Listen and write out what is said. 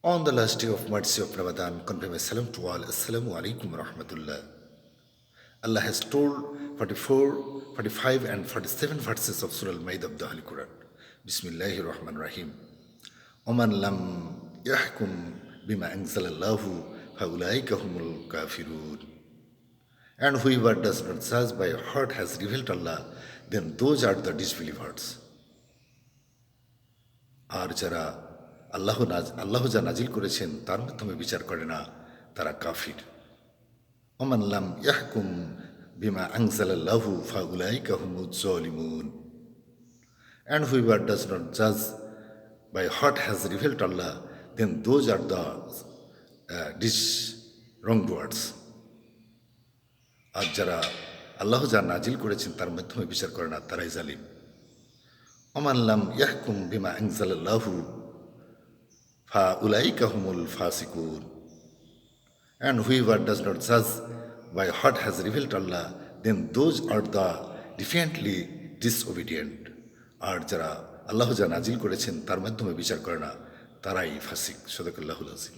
On the last day of mercy of Ramadan, convey my salam to all. Assalamu alaikum wa rahmatullah. Allah has told 44, 45 and 47 verses of Surah Al-Maid of the Holy Quran. Bismillahir Rahmanir Rahim. Oman lam yahkum bima anzalallahu faulaika humul kafirun. And whoever does not judge by heart has revealed Allah, then those are the disbelievers. আর যারা আল্লাহ যা নাজিল করেছেন তার মাধ্যমে বিচার করে না তারা কাফির। ওমান লাম ইয়াহকুম বিমা আনজালাল্লাহু ফাউলাইকা হুমুজ জালিমুন। And whoever does not judge by what has revealed Allah, then those are the wrongdoers. আর যারা আল্লাহ যা নাজিল করেছেন তার মাধ্যমে বিচার করে না তারাই জালিম। ওমান লাম ইয়াহকুম বিমা আনজালাল্লাহু ফাউলাইকা হুমুল ফাসিকুন। And whoever does not judge by what has revealed Allah, then those are the defiantly disobedient. আর যারা আল্লাহ যা নাজিল করেছেন তার মাধ্যমে বিচার করে না তারাই ফাসিক। সাদাকাল্লাহুল আযীম।